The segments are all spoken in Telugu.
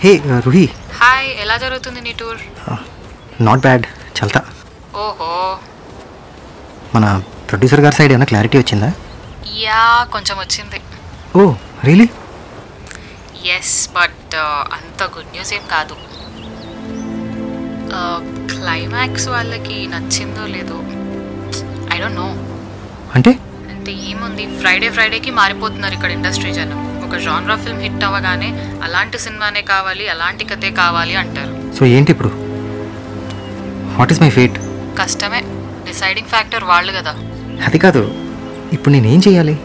హే రుహి. హాయ్, ఎలా జరుగుతుంది నీ టూర్? Not bad, చల్తా. ఓహో, మన ప్రొడ్యూసర్ గారి సైడ్ ఏమైనా క్లారిటీ వచ్చిందా? యా, కొంచెం వచ్చింది. Oh really? ఎస్, బట్ అంత గుడ్ న్యూస్ ఏం కాదు. క్లైమాక్స్ వాళ్ళకి నచ్చిందో లేదో, ఐ డోంట్ నో. అంటే ఏముంది, ఫ్రైడేకి మారిపోతున్నారు ఇక్కడ ఇండస్ట్రీ జనం. ఒక జానరా ఫిల్మ్ హిట్ అవ్వగానే అలాంటి సినిమానే కావాలి, అలాంటి కథే కావాలి అంటారు. సో ఏంటి ఇప్పుడు? What is my fate? కష్టమే, డిసైడింగ్ ఫ్యాక్టర్ వాళ్ళు కదా. అది కాదు, ఇప్పుడు నేనేం చేయాలి?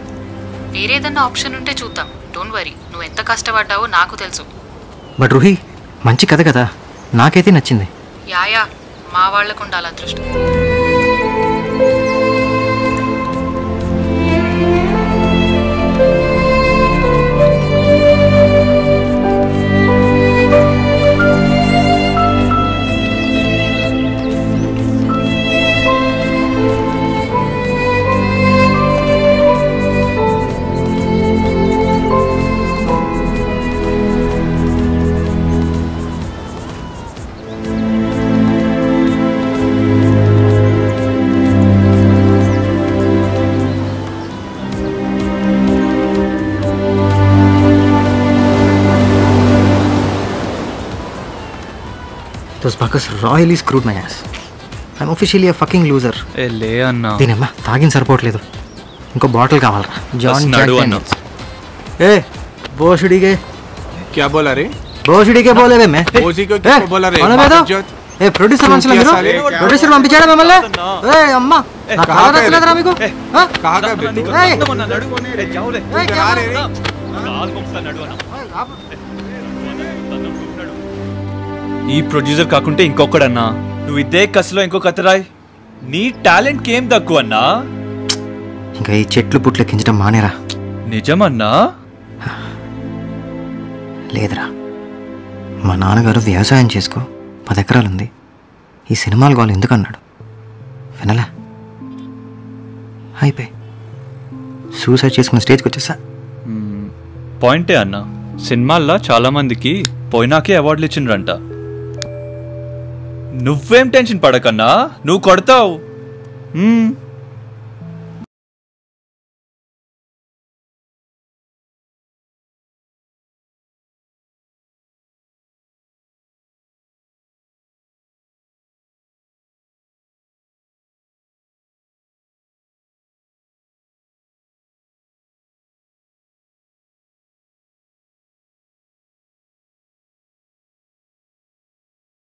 వేరేదన్నా ఆప్షన్ ఉంటే చూద్దాం. డోంట్ వరీ, నువ్వు ఎంత కష్టపడ్డావో నాకు తెలుసు. బట్ రుహి, మంచి కథ కదా, నాకైతే నచ్చింది. యాయా, మా వాళ్ళకు ఉండాలి అదృష్టం. Those buggers royally screwed my ass. I'm officially a fucking loser. లే అన్నా, దీనమ్మా తాగిన సరిపోవట్లేదు, ఇంకో బాటిల్ కావాలరా. జాన్ నడు అన్నా. ఏ భోషుడికే क्या बोला रे? భోషుడికే బోలేవే మే भोजी को क्या बोला रे? ఏ ప్రొడ్యూసర్ మనుషులు మీరు? ప్రొడ్యూసర్ పంపించాడా మిమ్మల్ని? ఏ అమ్మా, నాకు కావాలి నచ్చలేదురా మీకు? कहां का बेटू? ఈ ప్రొడ్యూసర్ కాకుంటే ఇంకొకడన్నా. నువ్వు ఇదే కసలో ఇంకో కథ రాయ్. నీ టాలెంట్ ఏం తక్కువ అన్నా. ఇంకా ఈ చెట్లు పుట్లు ఎక్కించడం మానేరా. నిజమన్నా? లేదురా, మా నాన్నగారు వ్యవసాయం చేసుకో 10 ఎకరాలు ఉంది, ఈ సినిమాలు వాళ్ళు ఎందుకు అన్నాడు. వినలా, అయిపోయి సూసైడ్ చేసుకున్న స్టేజ్కి వచ్చేసా. పాయింటే అన్నా, సినిమాల్లో చాలా మందికి పోయినాకే అవార్డులు ఇచ్చిండ్రంట. నువ్వేం టెన్షన్ పడకన్నా, నువ్వు కొడతావు.